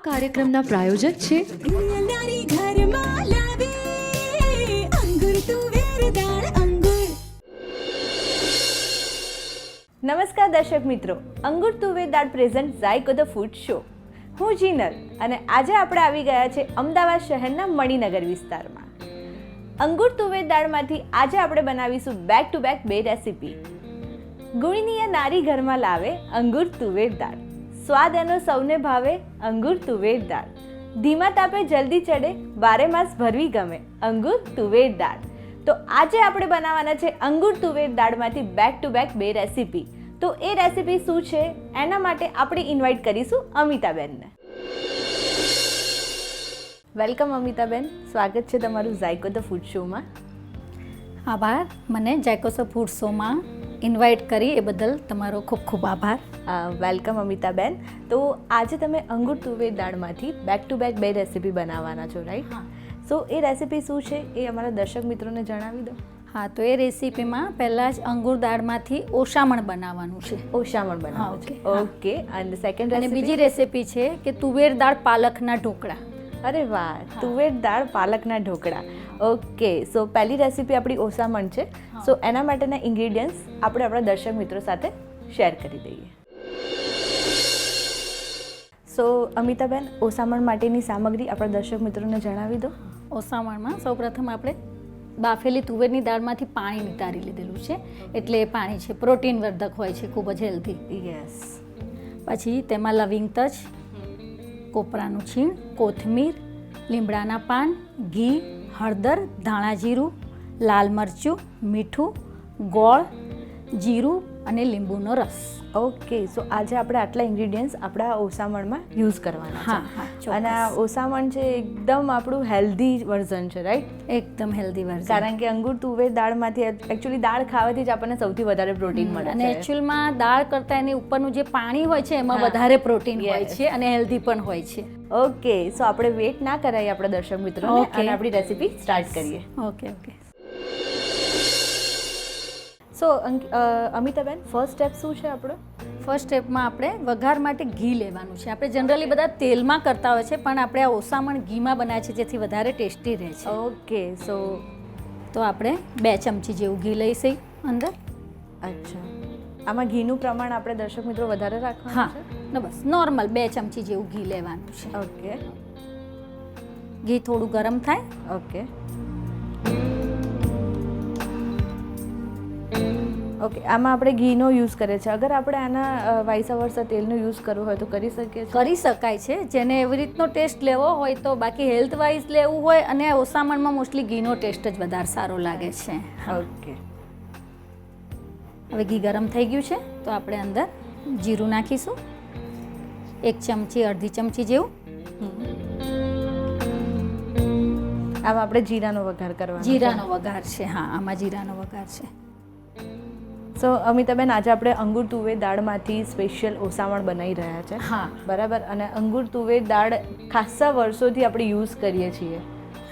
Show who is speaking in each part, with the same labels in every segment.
Speaker 1: કાર્યક્રમના પ્રાયોજક છે
Speaker 2: નમસ્કાર દર્શક મિત્રો, અંગુર તુવેર દાળ પ્રેઝન્ટ ઝાયકો ધ ફૂડ શો. હું જીનલ અને આજે આપણે આવી ગયા છે અમદાવાદ શહેરના મણિનગર વિસ્તારમાં. અંગુર તુવેર દાળમાંથી આજે આપણે બનાવીશું બેક ટુ બેક બે રેસીપી. ગુણીનીય નારી ઘરમાં લાવે અંગુર તુવેર દાળ, સ્વાદ એનો સૌને ભાવે અંગુર તુવેર દાળ, ધીમા તાપે જલ્દી ચડે, બારે માસ ભરવી ગમે અંગુર તુવેર દાળ. તો આજે આપણે બનાવવાના છે અંગુર તુવેર દાળમાંથી બેક ટુ બેક બે રેસીપી. તો એ રેસીપી શું છે એના માટે આપણે ઇન્વાઇટ કરીશું અમિતાબેનને. વેલકમ અમિતાબેન, સ્વાગત છે તમારું ઝાયકો ધ ફૂડ શોમાં.
Speaker 3: આભાર, મને ઝાયકો ધ ફૂડ શોમાં ઇન્વાઇટ કરી એ બદલ તમારો ખૂબ ખૂબ આભાર.
Speaker 2: વેલકમ અમિતાબેન. તો આજે તમે અંગુર તુવેર દાળમાંથી બેક ટુ બેક બે રેસીપી બનાવવાના છો, રાઈટ? સો એ રેસીપી શું છે એ અમારા દર્શક મિત્રોને જણાવી દો.
Speaker 3: હા, તો એ રેસીપીમાં પહેલાં જ અંગુર દાળમાંથી ઓસામણ બનાવવાનું છે.
Speaker 2: ઓસામણ બનાવવાનું છે, ઓકે. અને સેકન્ડ
Speaker 3: અને બીજી રેસીપી છે કે તુવેર દાળ પાલકના ઢોકળા.
Speaker 2: અરે વાહ, તુવેર દાળ પાલકના ઢોકળા. ઓકે, સો પહેલી રેસીપી આપણી ઓસામણ છે. સો એના માટેના ઇન્ગ્રીડિયન્ટ્સ આપણે આપણા દર્શક મિત્રો સાથે શેર કરી દઈએ. સો અમિતાબેન, ઓસામણ માટેની સામગ્રી આપણા દર્શક મિત્રોને જણાવી દો.
Speaker 3: ઓસામણમાં સૌપ્રથમ આપણે બાફેલી તુવેરની દાળમાંથી પાણી નિતારી લીધેલું છે, એટલે એ પાણી છે પ્રોટીન વર્ધક હોય છે, ખૂબ જ હેલ્ધી.
Speaker 2: યસ.
Speaker 3: પછી તેમાં લવિંગ તજ, કોપરાનું છીણ, કોથમીર, લીમડાના પાન, ઘી, હળદર, ધાણા જીરું, લાલ મરચું, મીઠું, ગોળ, જીરું અને લીંબુનો રસ.
Speaker 2: ઓકે, સો આજે આપણે આટલા ઇન્ગ્રીડિયન્ટ્સ આપણા ઓસામણમાં યુઝ કરવાના છે. અને આ ઓસામણ છે એકદમ આપણું હેલ્ધી વર્ઝન છે, રાઈટ?
Speaker 3: એકદમ હેલ્ધી વર્ઝન.
Speaker 2: કારણ કે અંગુર તુવેર દાળમાંથી એકચ્યુઅલી દાળ ખાવાથી જ આપણને સૌથી વધારે પ્રોટીન મળે છે.
Speaker 3: અને એકચ્યુઅલમાં દાળ કરતાં એની ઉપરનું જે પાણી હોય છે એમાં વધારે પ્રોટીન હોય છે અને હેલ્ધી પણ હોય છે.
Speaker 2: ઓકે, સો આપણે વેટ ના કરાવીએ આપણા દર્શક મિત્રોને અને આપણી રેસીપી સ્ટાર્ટ કરીએ.
Speaker 3: ઓકે.
Speaker 2: સો અમિતાબેન, ફર્સ્ટ સ્ટેપ શું છે આપણો?
Speaker 3: ફર્સ્ટ સ્ટેપમાં આપણે વઘાર માટે ઘી લેવાનું છે. આપણે જનરલી બધા તેલમાં કરતા હોય છે, પણ આપણે આ ઓસામણ ઘીમાં બનાવે છે જેથી વધારે ટેસ્ટી રહે છે.
Speaker 2: ઓકે, સો
Speaker 3: તો આપણે 2 ચમચી જેવું ઘી લઈશું અંદર.
Speaker 2: અચ્છા, આમાં ઘીનું પ્રમાણ આપણે દર્શક મિત્રો વધારે રાખવાનું છે?
Speaker 3: હા, બસ નોર્મલ 2 ચમચી જેવું ઘી લેવાનું છે.
Speaker 2: ઓકે.
Speaker 3: ઘી થોડું ગરમ થાય.
Speaker 2: ઓકે. ઓકે, આમાં આપણે ઘીનો યુઝ કરીએ છીએ. અગર આપણે આના વાઇસ વર્ષ તેલનો યુઝ કરવો હોય તો કરી શકીએ છીએ?
Speaker 3: કરી શકાય છે, જેને એવી રીતનો ટેસ્ટ લેવો હોય તો. બાકી હેલ્થ વાઇઝ લેવું હોય અને ઓસામણમાં મોસ્ટલી ઘીનો ટેસ્ટ જ વધારે સારો લાગે છે.
Speaker 2: ઓકે.
Speaker 3: હવે ઘી ગરમ થઈ ગયું છે તો આપણે અંદર જીરું નાખીશું, 1 ચમચી, અડધી ચમચી જેવું.
Speaker 2: આમાં આપણે જીરાનો વઘાર કરવાનો.
Speaker 3: જીરાનો વઘાર છે. હા, આમાં જીરાનો વઘાર છે.
Speaker 2: સો અમિતાબેન, આજે આપણે અંગુર તુવેર દાળમાંથી સ્પેશિયલ ઓસામણ બનાવી રહ્યા છે.
Speaker 3: હા,
Speaker 2: બરાબર. અને અંગુર તુવેર દાળ ખાસ્સા વર્ષોથી આપણે યુઝ કરીએ છીએ.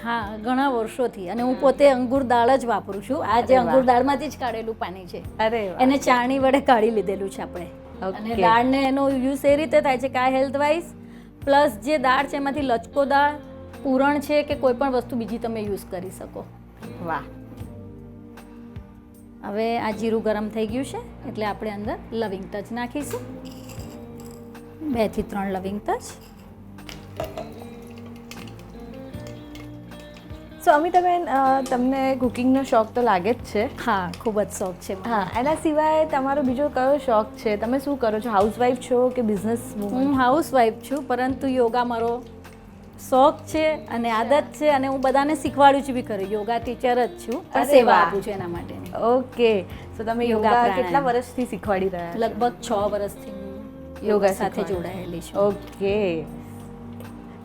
Speaker 3: હા, ઘણા વર્ષોથી. અને હું પોતે અંગુર દાળ જ વાપરું છું. આ જે અંગુર દાળમાંથી જ કાઢેલું પાણી છે,
Speaker 2: અરે
Speaker 3: એને ચાળણી વડે કાઢી લીધેલું છે આપણે. અને દાળને એનો યુઝ એ રીતે થાય છે કે આ હેલ્થ વાઇઝ પ્લસ જે દાળ છે એમાંથી લચકો દાળ, પૂરણ છે કે કોઈ પણ વસ્તુ બીજી તમે યુઝ કરી શકો.
Speaker 2: વાહ.
Speaker 3: હવે આ જીરું ગરમ થઈ ગયું છે એટલે આપણે અંદર લવિંગ તજ નાખીશું, 2 થી 3 લવિંગ તજ.
Speaker 2: સો અમિતાબેન, તમને કુકિંગનો શોખ તો લાગે જ છે?
Speaker 3: હા, ખૂબ જ શોખ છે.
Speaker 2: હા, એના સિવાય તમારો બીજો કયો શોખ છે? તમે શું કરો છો? હાઉસવાઈફ છો કે બિઝનેસ?
Speaker 3: હું હાઉસવાઈફ છું, પરંતુ યોગા મારો શોખ છે અને આદત છે અને હું બધાને શીખવાડું છું બી ખરું. યોગા ટીચર જ છું, પણ સેવા આપું છું એના માટે.
Speaker 2: ઓકે, સો તમે યોગા કેટલા વર્ષથી શીખવાડી રહ્યા છો?
Speaker 3: લગભગ 6 વર્ષથી યોગા સાથે જોડાયેલી છું.
Speaker 2: ઓકે,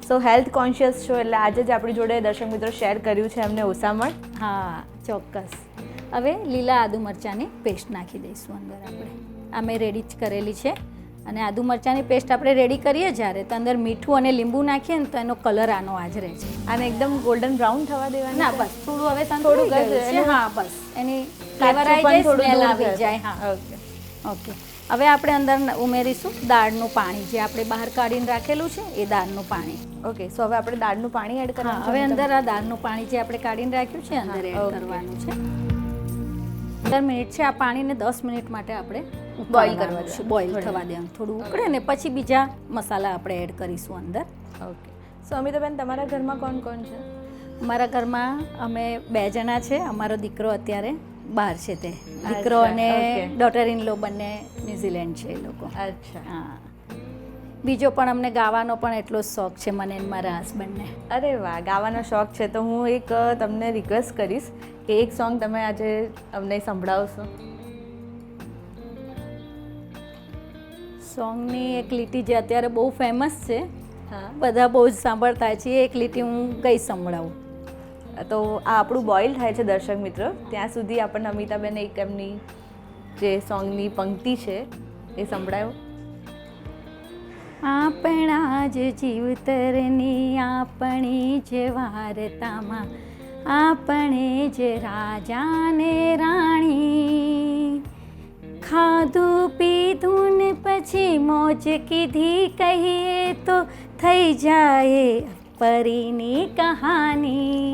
Speaker 2: સો હેલ્થ કોન્શિયસ છો એટલે આજે જ આપણી જોડે દર્શક મિત્રો શેર કર્યું છે એમને ઓસામણ.
Speaker 3: હા, ચોક્કસ. હવે લીલા આદુ મરચાંની પેસ્ટ નાખી દઈશું અંદર આપણે. આ મેં રેડી જ કરેલી છે. અને આદુ મરચાંની પેસ્ટ આપણે રેડી કરીએ જ્યારે તો અંદર મીઠું અને લીંબુ નાખીએ ને તો એનો કલર આનો આ જ રહે છે.
Speaker 2: આને એકદમ ગોલ્ડન બ્રાઉન થવા દેવાના?
Speaker 3: ના, બસ થોડું હવે થોડું હા, બસ એની ફ્લેવર આવી જાય, સ્મેલ આવી જાય. હા, ઓકે. હવે આપણે અંદર ઉમેરીશું દાળનું પાણી, જે આપણે બહાર કાઢીને રાખેલું છે એ દાળનું પાણી.
Speaker 2: ઓકે, સો હવે આપણે દાળનું પાણી એડ
Speaker 3: હા,
Speaker 2: કરવાનું
Speaker 3: હવે અંદર આ દાળનું પાણી જે આપણે કાઢીને રાખ્યું છે અંદર એડ કરવાનું છે. 15 મિનિટ છે. આ પાણીને 10 મિનિટ માટે આપણે
Speaker 2: બોઇલ કરવા
Speaker 3: છે, બોઇલ થવા દેવાનું. થોડું ઉકળે ને પછી બીજા મસાલા આપણે એડ કરીશું અંદર.
Speaker 2: ઓકે, સો અમિતાબેન તમારા ઘરમાં કોણ કોણ છે?
Speaker 3: અમારા ઘરમાં અમે 2 જણા છે. અમારો દીકરો અત્યારે બહાર છે, તે દીકરો અને ડોટર ઇન લો બંને ન્યૂઝીલેન્ડ છે એ લોકો.
Speaker 2: અચ્છા.
Speaker 3: હા, બીજો પણ અમને ગાવાનો પણ એટલો જ શોખ છે મને અને મારા હસબન્ડને.
Speaker 2: અરે વાહ, ગાવાનો શોખ છે. તો હું એક તમને રિક્વેસ્ટ કરીશ કે એક સોંગ તમે આજે અમને સંભળાવશો.
Speaker 3: સોંગની એક લીટી જે અત્યારે બહુ ફેમસ છે,
Speaker 2: હા,
Speaker 3: બધા બહુ જ સાંભળતા છે, એક લીટી હું ગઈ સંભળાવું.
Speaker 2: તો આ આપણું બોઇલ થાય છે દર્શક મિત્રો, ત્યાં સુધી આપણને અમિતાબેન એક એમની જે સોંગની પંક્તિ છે એ સંભળાયો.
Speaker 3: આપણા જ જીવતરની આપણી જ વાર્તામાં આપણે જ રાજાને રાણી, ખાધું પીધું ને પછી મોજ કીધી કહીએ તો થઈ જાય પરીની કહાની.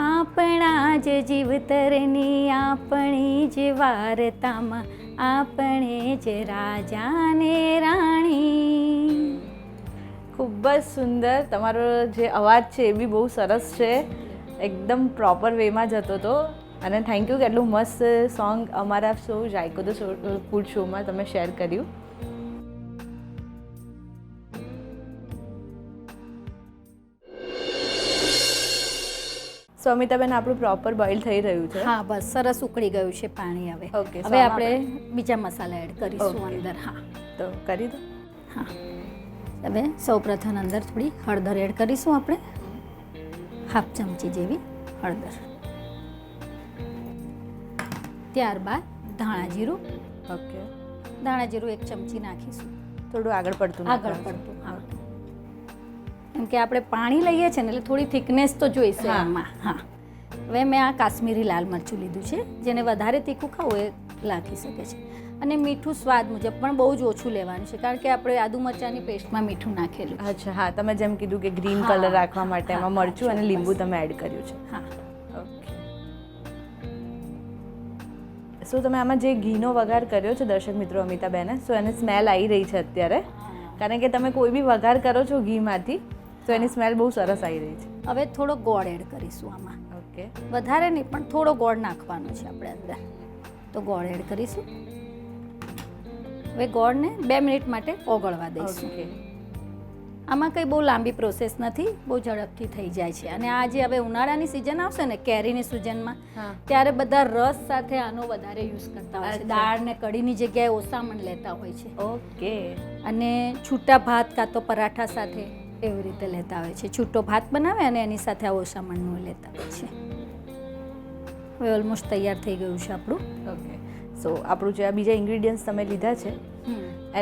Speaker 3: આપણા જ જીવતરની આપણી જ વાર્તામાં આપણે જ રાજાને રાણી.
Speaker 2: ખૂબ જ સુંદર. તમારો જે અવાજ છે એ બી બહુ સરસ છે, એકદમ પ્રોપર વેમાં જતો હતો. અને થેન્ક યુ કે એટલું મસ્ત સોંગ અમારા શો જાયકો ધ ફૂડ શોમાં તમે શેર કર્યું. સો અમિતાબેન આપણું પ્રોપર બોઇલ થઈ રહ્યું છે.
Speaker 3: હા, બસ સરસ ઉકળી ગયું છે પાણી. હવે
Speaker 2: Okay, so
Speaker 3: હવે
Speaker 2: આમાં
Speaker 3: આપણે બીજા મસાલા એડ કરીશું
Speaker 2: Okay.
Speaker 3: અંદર. હા
Speaker 2: તો કરી દો.
Speaker 3: હા, હવે સૌપ્રથમ અંદર થોડી હળદર એડ કરીશું આપણે, 1/2 ચમચી જેવી હળદર. ત્યારબાદ ધાણા જીરું.
Speaker 2: ઓકે,
Speaker 3: ધાણા જીરું 1 ચમચી નાખીશું.
Speaker 2: થોડું આગળ પડતું
Speaker 3: આગળ પડતું. હા, કેમ કે આપણે પાણી લઈએ છીએ ને એટલે થોડી થિકનેસ તો જોઈશે
Speaker 2: હા.
Speaker 3: આમાં. હા, હવે મેં આ કાશ્મીરી લાલ મરચું લીધું છે, જેને વધારે તીખું ખાવું એ નાખી શકે છે. અને મીઠું સ્વાદ મુજબ પણ બહુ જ ઓછું લેવાનું છે, કારણ કે આપણે આદુ મરચાંની પેસ્ટમાં મીઠું નાખેલું.
Speaker 2: અચ્છા, હા, તમે જેમ કીધું કે ગ્રીન
Speaker 3: હા,
Speaker 2: કલર રાખવા માટે
Speaker 3: હા,
Speaker 2: એમાં મરચું અને
Speaker 3: ચોક્કસ.
Speaker 2: લીંબુ તમે એડ કર્યું છે.
Speaker 3: હા,
Speaker 2: ઓકે, સો તમે આમાં જે ઘીનો વઘાર કર્યો છે દર્શક મિત્રો અમિતાબેને, સો એને સ્મેલ આવી રહી છે અત્યારે, કારણ કે તમે કોઈ બી વઘાર કરો છો ઘીમાંથી તો એની સ્મેલ બહુ સરસ આવી રહી છે.
Speaker 3: હવે થોડો ગોળ એડ કરીશું આમાં.
Speaker 2: ઓકે,
Speaker 3: વધારે નહીં પણ થોડો ગોળ નાખવાનો છે આપણે અંદર, તો ગોળ એડ કરીશું. હવે ગોળને 2 મિનિટ માટે ઓગળવા દઈશું.
Speaker 2: ઓકે,
Speaker 3: આમાં કંઈ બહુ લાંબી પ્રોસેસ નથી, બહુ ઝડપથી થઈ જાય છે. અને આ જે હવે ઉનાળાની સિઝન આવશે ને, કેરીની સિઝનમાં,
Speaker 2: હા,
Speaker 3: ત્યારે બધા રસ સાથે આનો વધારે યુઝ કરતા હોય છે.
Speaker 2: અચ્છા.
Speaker 3: દાળ ને કઢીની જગ્યાએ ઓસામણ લેતા હોય છે,
Speaker 2: ઓકે,
Speaker 3: અને છૂટા ભાત કાં તો પરાઠા સાથે એવી રીતે લેતા હોય છે. છૂટો ભાત બનાવે અને એની સાથે આ ઓસામણનું લેતા હોય છે. હવે ઓલમોસ્ટ તૈયાર થઈ ગયું છે આપણું.
Speaker 2: ઓકે, સો આપણું જે આ બીજા ઇન્ગ્રેડિયન્ટ્સ તમે લીધા છે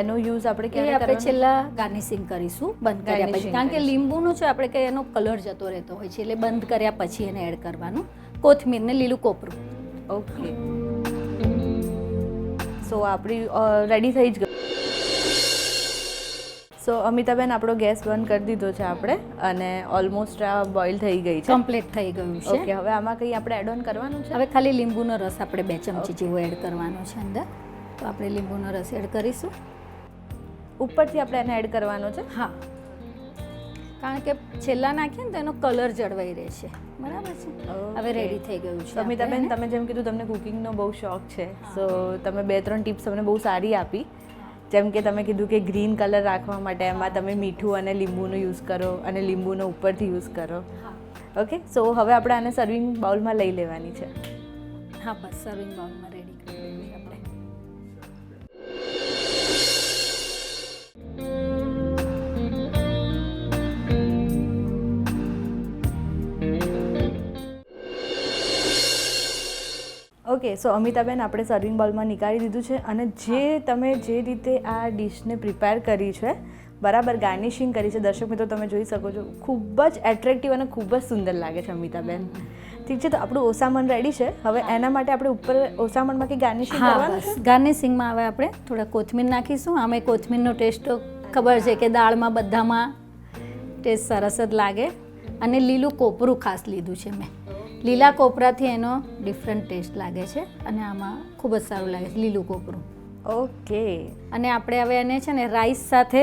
Speaker 2: એનો યુઝ આપણે
Speaker 3: એ
Speaker 2: ક્યારે
Speaker 3: આપણે
Speaker 2: કરવાનો?
Speaker 3: છેલ્લા ગાર્નિશિંગ કરીશું બંધ કર્યા પછી,
Speaker 2: Garnishing
Speaker 3: કારણ કે
Speaker 2: કરીશું.
Speaker 3: લીંબુનું છે આપણે કે એનો કલર જતો રહેતો હોય છે, એટલે બંધ કર્યા પછી એને એડ કરવાનું. કોથમીર ને લીલું કોપરું.
Speaker 2: ઓકે, સો આપણી રેડી થઈ જ ગઈ. સો અમિતાબેન આપણો ગેસ બંધ કરી દીધો છે આપણે, અને ઓલમોસ્ટ આ બોઇલ થઈ ગઈ છે.
Speaker 3: કમ્પ્લીટ થઈ ગયું છે.
Speaker 2: ઓકે, હવે આમાં કંઈ આપણે એડ ઓન કરવાનું છે?
Speaker 3: હવે ખાલી લીંબુનો રસ આપણે 2 ચમચી જેવો એડ કરવાનો છે અંદર, તો આપણે લીંબુનો રસ એડ કરીશું.
Speaker 2: ઉપરથી આપણે એને એડ કરવાનો છે.
Speaker 3: હા, કારણ કે છેલ્લા નાખીએ ને તો એનો કલર જળવાઈ રહેશે. બરાબર છે. હવે રેડી થઈ ગયું છે.
Speaker 2: અમિતાબેન,
Speaker 3: આપણે
Speaker 2: તમે જેમ કીધું તમને કુકિંગનો બહુ શોખ છે, સો તમે 2-3 ટિપ્સ અમને બહુ સારી આપી. જેમ કે તમે કીધું કે ગ્રીન કલર રાખવા માટે એમાં તમે મીઠું અને લીંબુનો યુઝ કરો, અને લીંબુનો ઉપરથી યુઝ કરો. ઓકે, સો હવે આપણે આને સર્વિંગ બાઉલમાં લઈ લેવાની છે.
Speaker 3: હા, બસ સર્વિંગ બાઉલમાં રેડી કરી દઈએ આપણે.
Speaker 2: ઓકે, સો અમિતાબેન આપણે સર્વિંગ બાઉલમાં નીકાળી દીધું છે, અને જે તમે જે રીતે આ ડિશને પ્રિપેર કરી છે બરાબર ગાર્નિશિંગ કરી છે. દર્શક મિત્રો તમે જોઈ શકો છો, ખૂબ જ એટ્રેક્ટિવ અને ખૂબ જ સુંદર લાગે છે અમિતાબેન. ઠીક છે, તો આપણું ઓસામણ રેડી છે. હવે એના માટે આપણે ઉપર ઓસામણમાં કે ગાર્નિશિંગ કરવાનું છે.
Speaker 3: ગાર્નિશિંગમાં હવે આપણે થોડા કોથમીર નાખીશું. આમે કોથમીરનો ટેસ્ટ તો ખબર છે કે દાળમાં બધામાં ટેસ્ટ સરસ જ લાગે. અને લીલું કોપરું ખાસ લીધું છે મેં. લીલા કોપરાથી એનો ડિફરન્ટ ટેસ્ટ લાગે છે અને આમાં ખૂબ જ સારું લાગે છે લીલું કોપરું.
Speaker 2: ઓકે.
Speaker 3: અને આપણે હવે એને છે ને રાઈસ સાથે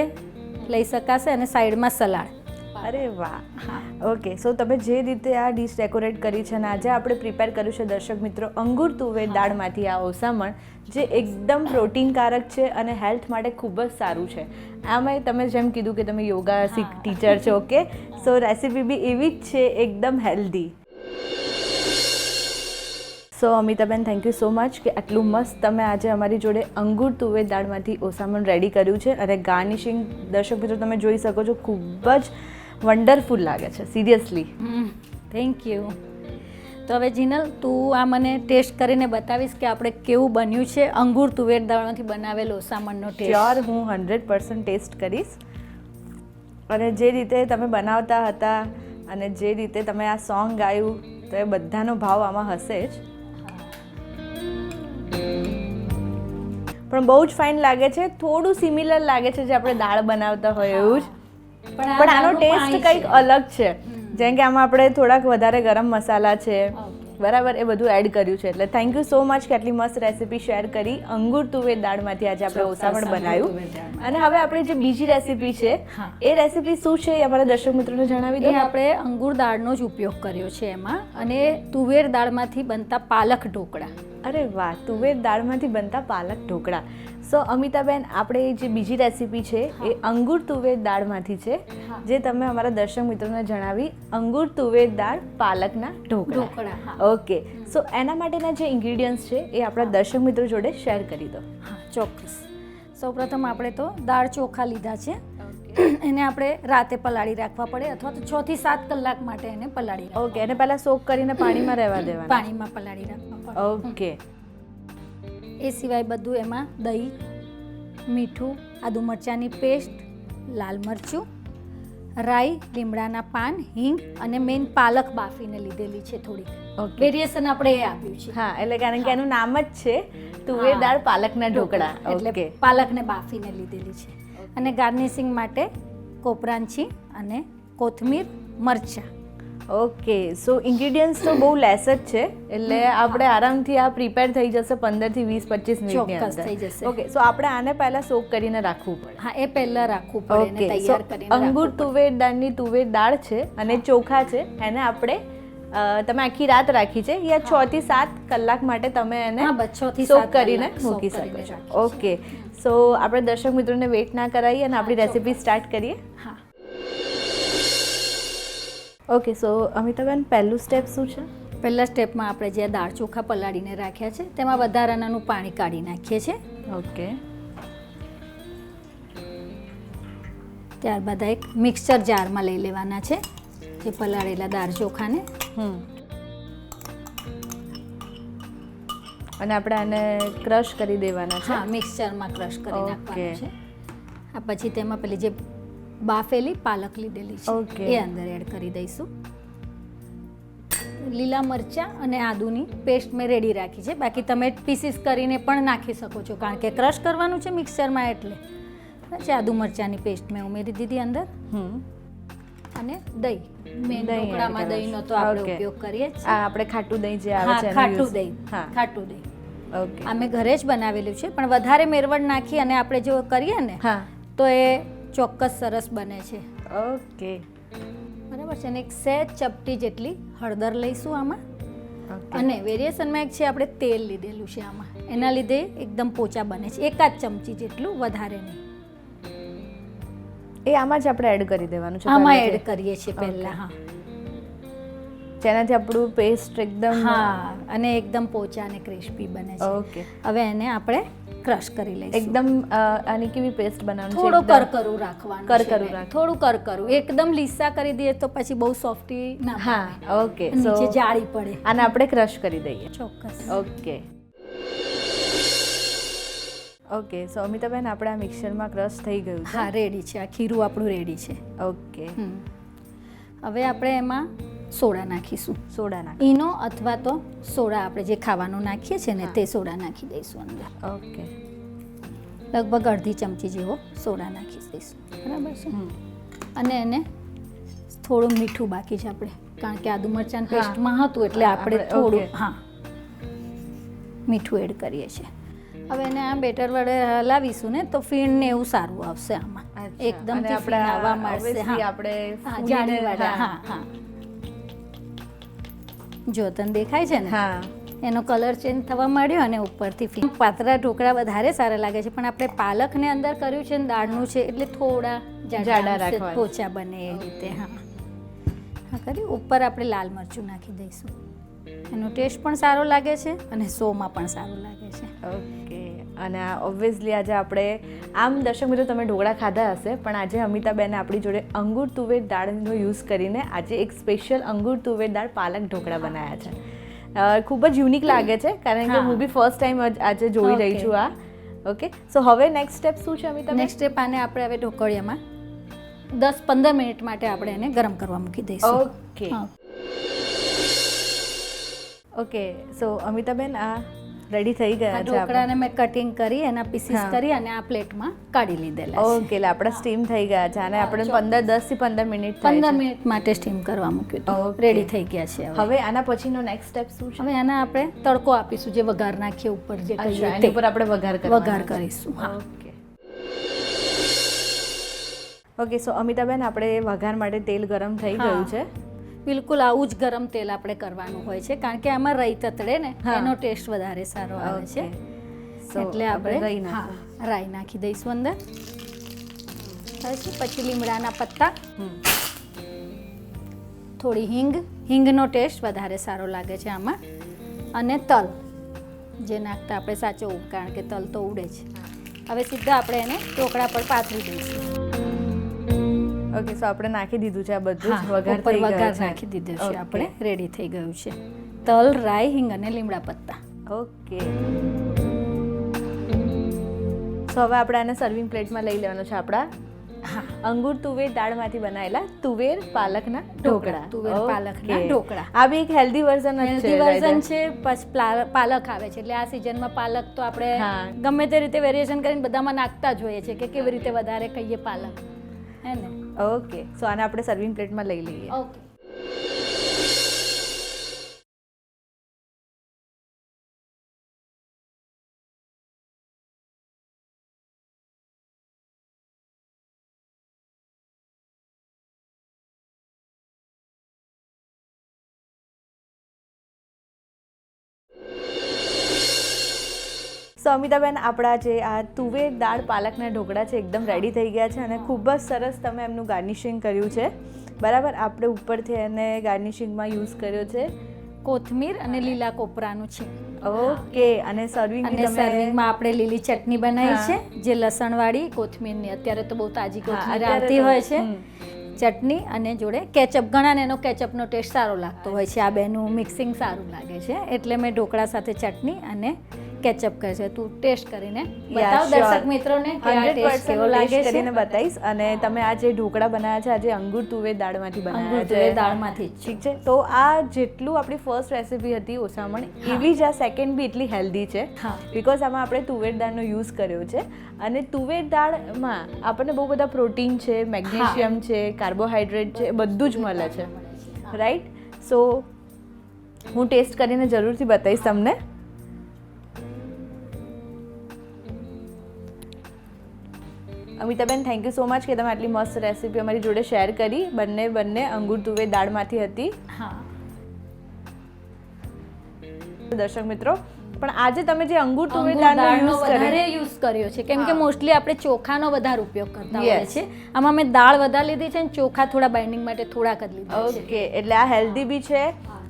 Speaker 3: લઈ શકાશે અને સાઈડમાં સલાડ.
Speaker 2: અરે વાહ. ઓકે, સો તમે જે રીતે આ ડીશ ડેકોરેટ કરી છે અને આજે આપણે પ્રિપેર કર્યું છે દર્શક મિત્રો અંગુર તુવેર દાળમાંથી આ ઓસામણ, જે એકદમ પ્રોટીનકારક છે અને હેલ્થ માટે ખૂબ જ સારું છે. આમાં તમે જેમ કીધું કે તમે યોગા ટીચર છો, ઓકે, સો રેસીપી બી એવી જ છે, એકદમ healthy. So Amitaben, thank you so much કે આટલું મસ્ત તમે આજે અમારી જોડે અંગુર તુવેર દાળમાંથી ઓસામણ રેડી કર્યું છે. અને ગાર્નિશિંગ દર્શક મિત્રો તમે જોઈ શકો છો, ખૂબ જ વન્ડરફુલ લાગે છે, સિરિયસલી.
Speaker 3: Thank you. તો હવે જીનલ, તું આ મને ટેસ્ટ કરીને બતાવીશ કે આપણે કેવું બન્યું છે અંગુર તુવેર દાળમાંથી બનાવેલ ઓસામણનો ટેસ્ટ.
Speaker 2: શ્યોર, હું 100% ટેસ્ટ કરીશ. અને જે રીતે તમે બનાવતા હતા અને જે રીતે તમે આ સોંગ ગાયું, તો એ બધાનો ભાવ આમાં હશે જ. પણ બહુ જ ફાઇન લાગે છે. થોડું સિમિલર લાગે છે જે આપણે દાળ બનાવતા હોય એવું જ, પણ આનો ટેસ્ટ કંઈક અલગ છે. જેમ કે આમાં આપણે થોડાક વધારે ગરમ મસાલા છે, બરાબર, એ બધું એડ કર્યું છે. એટલે થેન્ક યુ સો મચ કે આટલી મસ્ત રેસીપી શેર કરી. અંગુર તુવેર દાળમાંથી આજે આપણે ઓસામણ બનાવ્યું. અને હવે આપણી જે બીજી રેસીપી છે, એ રેસીપી શું છે એ અમારા દર્શક મિત્રોને જણાવી દો.
Speaker 3: એ આપણે અંગુર દાળનો જ ઉપયોગ કર્યો છે એમાં, અને તુવેર દાળમાંથી બનતા પાલક ઢોકળા.
Speaker 2: અરે વાહ, તુવેર દાળમાંથી બનતા પાલક ઢોકળા. સો અમિતાબેન, આપણે જે બીજી રેસીપી છે એ અંગુર તુવેર દાળમાંથી છે, જે તમે અમારા દર્શક મિત્રોને જણાવી, અંગુર તુવેર દાળ પાલકના ઢોકળા. ઓકે, સો એના માટેના જે ઇન્ગ્રીડિયન્ટ્સ છે એ આપણા દર્શક મિત્રો જોડે શેર કરી દો.
Speaker 3: હા, ચોક્કસ. સૌપ્રથમ આપણે તો દાળ ચોખા લીધા છે. એને આપણે રાતે પલાળી રાખવા પડે, અથવા તો 6 થી 7 કલાક માટે એને પલાળી.
Speaker 2: ઓકે, એને પહેલા સોક કરીને પાણીમાં રહેવા દેવાના.
Speaker 3: પાણીમાં પલાળી રાખવા પડે.
Speaker 2: ઓકે.
Speaker 3: એ સિવાય બધું એમાં દહીં, મીઠું, આદુ મરચાંની પેસ્ટ, લાલ મરચું, રાઈ, લીમડાના પાન, હિંગ અને મેઇન પાલક બાફીને લીધેલી છે થોડીક. વેરિએશન આપણે એ આપ્યું છે.
Speaker 2: હા, એટલે કારણ કે એનું નામ જ છે તુવેર દાળ પાલકના ઢોકળા.
Speaker 3: એટલે પાલકને બાફીને લીધેલી છે. અને ગાર્નિશિંગ માટે કોપરાંચી અને કોથમીર, મરચાં.
Speaker 2: ઓકે, સો ઇન્ગ્રીડિયન્ટ્સ તો બહુ લેસ જ છે, એટલે આપણે આરામથી આ પ્રિપેર થઈ જશે 15 થી 20-25 મિનિટની
Speaker 3: ચોક્કસ થઈ
Speaker 2: અંદર.
Speaker 3: જશે.
Speaker 2: ઓકે, સો આપણે આને પહેલા સોક કરીને રાખવું પડે.
Speaker 3: હા, એ પહેલા રાખવું પડે, એને
Speaker 2: ઓકે, સો
Speaker 3: તૈયાર કરીને
Speaker 2: અંગુર તુવેર દાળની તુવેર દાળ છે અને ચોખા છે, એને આપણે તમે આખી રાત રાખી છે, યા 6 થી 7 કલાક માટે તમે એને સોક કરીને મૂકી શકો છો. ઓકે, સો આપણે દર્શક મિત્રોને વેઇટ ના કરાવીએ અને આપણી રેસીપી સ્ટાર્ટ કરીએ.
Speaker 3: હા.
Speaker 2: ઓકે, સો અમિતાબેન, પહેલું સ્ટેપ શું છે?
Speaker 3: પહેલા સ્ટેપમાં આપણે જે દાળ ચોખા પલાળીને રાખ્યા છે તેમાં વધારાનું પાણી કાઢી નાખીએ છીએ.
Speaker 2: ઓકે.
Speaker 3: ત્યારબાદ એક મિક્સચર જારમાં લઈ લેવાના છે જે પલાળેલા દાળ ચોખાને.
Speaker 2: અને આપણે આને ક્રશ કરી દેવાના છે.
Speaker 3: હા, મિક્સચરમાં ક્રશ કરી નાખવાનું છે. આ પછી તેમાં પેલી જે બાફેલી પાલક લીધેલી છે એ અંદર એડ કરી દઈશું. લીલા મરચાં અને આદુની પેસ્ટ મેં રેડી રાખી છે, બાકી તમે પીસીસ કરીને પણ નાખી શકો છો, કારણ કે ક્રશ કરવાનું છે મિક્સચરમાં. એટલે પછી આદુ મરચાંની પેસ્ટ મેં ઉમેરી દીધી અંદર. અને દહીં, મેન ઢોકળામાં દહીંનો તો આપણે ઉપયોગ કરીએ છીએ.
Speaker 2: આપણે ખાટું દહીં જે આવે છે,
Speaker 3: ખાટું દહીં. ખાટું દહીં
Speaker 2: ઓકે,
Speaker 3: અમે ઘરે જ બનાવેલું છે, પણ વધારે મેરવડ નાખી અને આપણે જો કરીએ ને તો એ ચોક્કસ સરસ બને છે.
Speaker 2: ઓકે,
Speaker 3: બરાબર છે. અને એક સહેજ ચપટી જેટલી હળદર લઈશું આમાં. અને વેરિએશનમાં એક છે આપણે તેલ લીધેલું છે આમાં, એના લીધે એકદમ પોચા બને છે. 1 ચમચી જેટલું, વધારે નહીં.
Speaker 2: એ આમાં જ આપણે એડ કરી દેવાનું છે.
Speaker 3: આમાં એડ કરીએ છીએ પહેલા. હા,
Speaker 2: જેનાથી આપણું પેસ્ટ એકદમ
Speaker 3: અને એકદમ પોચા અને ક્રિસ્પી બને છે.
Speaker 2: ઓકે,
Speaker 3: હવે એને આપણે ક્રશ કરી લઈશું.
Speaker 2: એકદમ આની કેવી પેસ્ટ બનાવવાની છે?
Speaker 3: થોડું કરકરું રાખવાનું.
Speaker 2: કરકરું,
Speaker 3: થોડું કરકરું. એકદમ લીસા કરી દઈએ તો પછી બહુ સોફ્ટી ના.
Speaker 2: હા, ઓકે,
Speaker 3: નીચે જાળી પડે.
Speaker 2: આને આપણે ક્રશ કરી દઈએ.
Speaker 3: ચોક્કસ.
Speaker 2: ઓકે, ઓકે, સો અમિતાબેન આપણે આ મિક્સરમાં ક્રશ થઈ ગયું છે.
Speaker 3: હા, રેડી છે. આ ખીરું આપણું રેડી છે.
Speaker 2: ઓકે,
Speaker 3: હવે આપણે એમાં સોડા નાખીશું.
Speaker 2: સોડા નાખ.
Speaker 3: ઈનો અથવા તો સોડા આપણે જે ખાવાનું નાખીએ છીએ ને તે સોડા નાખી દઈશું અંદર.
Speaker 2: ઓકે,
Speaker 3: લગભગ અડધી ચમચી જેવો સોડા નાખી દઈશું. બરાબર છે. અને એને થોડું મીઠું બાકી છે આપણે, કારણ કે આદુ મરચાં પેસ્ટમાં હતું એટલે આપણે થોડું મીઠું એડ કરીએ છીએ. હવે એને આ બેટર વડે હલાવીશું ને તો ફીણ ને એવું સારું આવશે આમાં. એકદમ આવવા મળશે.
Speaker 2: આપણે
Speaker 3: જાળીવાળા. હા. જો તને દેખાય છે ને,
Speaker 2: હા,
Speaker 3: એનો કલર ચેન્જ થવા માંડ્યો અને ઉપરથી પાતળા ઢોકળા વધારે સારા લાગે છે, પણ આપણે પાલકને અંદર કર્યું છે ને દાળનું છે એટલે થોડા જાડા રાખવા, પોચા બને એ રીતે. હા કરી. ઉપર આપણે લાલ મરચું નાખી દઈશું. એનો ટેસ્ટ પણ સારો લાગે છે અને શોમાં પણ સારું લાગે છે.
Speaker 2: ઓકે. અને ઓબ્વિયસલી આજે આપણે આમ દર્શક મિત્રો તમે ઢોકળા ખાધા હશે, પણ આજે અમિતાબેને આપણી જોડે અંગૂર તુવેર દાળનો યુઝ કરીને આજે એક સ્પેશિયલ અંગૂર તુવેર દાળ પાલક ઢોકળા બનાવ્યા છે. ખૂબ જ યુનિક લાગે છે, કારણ કે હું બી ફર્સ્ટ ટાઈમ આજે જોઈ રહી છું આ. ઓકે, સો હવે નેક્સ્ટ સ્ટેપ શું છે અમિતાબેન?
Speaker 3: નેક્સ્ટ સ્ટેપ આને આપણે હવે ઢોકળિયામાં 10-15 મિનિટ માટે આપણે એને ગરમ કરવા મૂકી દઈશું.
Speaker 2: ઓકે. ઓકે, સો અમિતાબેન આ રેડી થઈ ગયા છે.
Speaker 3: ઢોકળાને મેં કટિંગ કરી એના પીસીસ કરી અને આ પ્લેટમાં કાઢી લીધેલા છે.
Speaker 2: ઓકે, એટલે આપણા સ્ટીમ થઈ ગયા છે અને આપણે 10 થી 15 મિનિટ
Speaker 3: 15 મિનિટ માટે સ્ટીમ કરવા મૂક્યું હતું. રેડી થઈ ગયા છે.
Speaker 2: હવે આના પછીનો નેક્સ્ટ સ્ટેપ શું છે?
Speaker 3: હવે આના આપણે તડકો આપીશું, જે વઘાર નાખીએ ઉપર જે કહીએ
Speaker 2: એની ઉપર આપણે વઘાર
Speaker 3: કરીશું.
Speaker 2: ઓકે. ઓકે, સો અમિતાબેન આપણે વઘાર માટે તેલ ગરમ થઈ ગયું છે.
Speaker 3: બિલકુલ આવું જ ગરમ તેલ આપણે કરવાનું હોય છે, કારણ કે આમાં રાઈ તતડે ને એનો ટેસ્ટ વધારે સારો આવે છે. એટલે આપણે રાઈ નાખી દઈશું અંદર. પછી લીમડાના પત્તા, થોડી હિંગનો ટેસ્ટ વધારે સારો લાગે છે આમાં, અને તલ જે નાખતા આપણે સાચવવું, કારણ કે તલ તો ઉડે છે. હવે સીધા આપણે એને ઢોકળા પર પાથરી દઈશું.
Speaker 2: ઓકે, સો આપણે નાખી દીધું છે આ બધું
Speaker 3: વઘાર નાખી દીધું છે આપણે. રેડી થઈ ગયું છે તલ, રાઈ, હિંગ અને લીમડા પત્તા.
Speaker 2: ઓકે, સો હવે આપણે આને સર્વિંગ પ્લેટમાં લઈ લેવાનો છે આપણા અંગૂર તુવેર દાળમાંથી બનાવેલા તુવેર પાલકના ઢોકળા. આ બી એક હેલ્ધી વર્ઝન
Speaker 3: છે. પછી પાલક આવે છે એટલે આ સિઝનમાં પાલક તો આપણે ગમે તે રીતે વેરિએશન કરીને બધામાં નાખતા જ હોઈએ છીએ કે કેવી રીતે વધારે કહીએ પાલક, હે ને.
Speaker 2: ઓકે, સો આને આપણે સર્વિંગ પ્લેટમાં લઈ લઈએ.
Speaker 3: ઓકે.
Speaker 2: સો અમિતાબેન આપણા જે આ તુવેર દાળ પાલકના ઢોકળા છે એકદમ રેડી થઈ ગયા છે અને ખૂબ જ સરસ તમે એમનું ગાર્નિશિંગ કર્યું છે. બરાબર, આપણે ઉપરથી એને ગાર્નિશિંગમાં યુઝ કર્યો છે
Speaker 3: કોથમીર અને લીલા કોપરાનું છે.
Speaker 2: ઓકે, અને
Speaker 3: સર્વિંગમાં આપણે લીલી ચટણી બનાવી છે, જે લસણવાળી કોથમીરની. અત્યારે તો બહુ તાજી કોથમીર આવતી હોય છે. ચટણી અને જોડે કેચઅપ. ઘણાને એનો કેચઅપનો ટેસ્ટ સારો લાગતો હોય છે. આ બેનું મિક્સિંગ સારું લાગે છે, એટલે મેં ઢોકળા સાથે ચટણી અને કેચઅપ કરે છે. તું ટેસ્ટ કરીને બતાવ દર્શક મિત્રોને કે આ ટેસ્ટ કેવો લાગે છે.
Speaker 2: કરીને બતાવીશ. અને તમે આ જે ઢોકળા બનાવ્યા છે આજે અંગૂર તુવેર દાળમાંથી બનાવ્યા છે.
Speaker 3: દાળમાંથી
Speaker 2: ઠીક છે. તો આ જેટલું આપણી ફર્સ્ટ રેસીપી હતી ઓસામણ, એવી જ આ સેકન્ડ બી એટલી હેલ્ધી છે, બીકોઝ આમાં આપણે તુવેર દાળનો યુઝ કર્યો છે. અને તુવેર દાળમાં આપણને બહુ બધા પ્રોટીન છે, મેગ્નેશિયમ છે, કાર્બોહાઈડ્રેટ છે, બધું જ મળે છે, રાઈટ. સો હું ટેસ્ટ કરીને જરૂરથી બતાવીશ તમને. Amitaben, thank you so much કે તમે આટલી મસ્ત રેસીપી અમારી જોડે શેર કરી. બંને અંગૂર તુવેર દાળમાંથી હતી. દર્શક મિત્રો, પણ આજે તમે જે અંગૂર તુવેર દાળનો
Speaker 3: યુઝ કર્યો છે, કેમ કે મોસ્ટલી આપણે ચોખાનો વધારે ઉપયોગ કરતા હોઈએ છીએ. આમાં મેં દાળ વધારે લીધી છે અને ચોખા થોડા બાઇન્ડિંગ માટે થોડાક જ લીધા છે.
Speaker 2: ઓકે, એટલે આ હેલ્ધી બી છે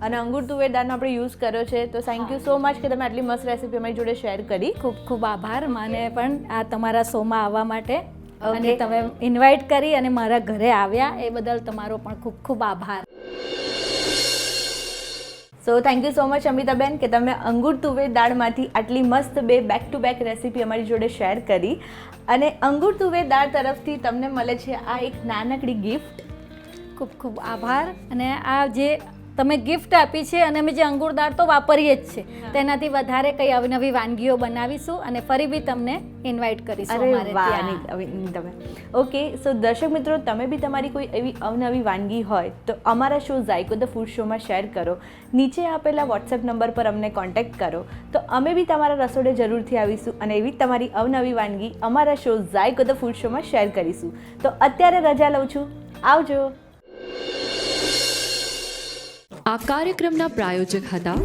Speaker 2: અને અંગૂર તુવેર દાળનો આપણે યુઝ કર્યો છે. તો થેન્ક યુ સો મચ કે તમે આટલી મસ્ત રેસીપી અમારી જોડે શેર કરી.
Speaker 3: ખૂબ ખૂબ આભાર મને પણ આ તમારા શોમાં આવવા માટે, અને તમે ઇન્વાઇટ કરી અને મારા ઘરે આવ્યા એ બદલ તમારો પણ ખૂબ ખૂબ આભાર.
Speaker 2: So thank you so much Amitaben કે તમે અંગૂર તુવેર દાળમાંથી આટલી મસ્ત બે બેક ટુ બેક રેસીપી અમારી જોડે શેર કરી. અને અંગૂર તુવેર દાળ તરફથી તમને મળે છે આ એક નાનકડી ગિફ્ટ.
Speaker 3: ખૂબ ખૂબ આભાર. અને આ જે તમે ગિફ્ટ આપી છે અને અમે જે અંગૂર દાળ તો વાપરીએ જ છે, તેનાથી વધારે કંઈ અવનવી વાનગીઓ બનાવીશું અને ફરી બી તમને ઇન્વાઇટ કરીશું
Speaker 2: અરે
Speaker 3: અમારે
Speaker 2: વાહ
Speaker 3: ત્યાં.
Speaker 2: તમે ઓકે. સો દર્શક મિત્રો, તમે બી તમારી કોઈ એવી અવનવી વાનગી હોય તો અમારા શો ઝાયકો ધ ફૂડ શોમાં શેર કરો. નીચે આપેલા વોટ્સએપ નંબર પર અમને કોન્ટેક્ટ કરો તો અમે બી તમારા રસોડે જરૂરથી આવીશું અને એવી તમારી અવનવી વાનગી અમારા શો ઝાયકો ધ ફૂડ શોમાં શેર કરીશું. તો અત્યારે રજા લઉં છું. આવજો.
Speaker 1: આ કાર્યક્રમના પ્રાયોજક હતા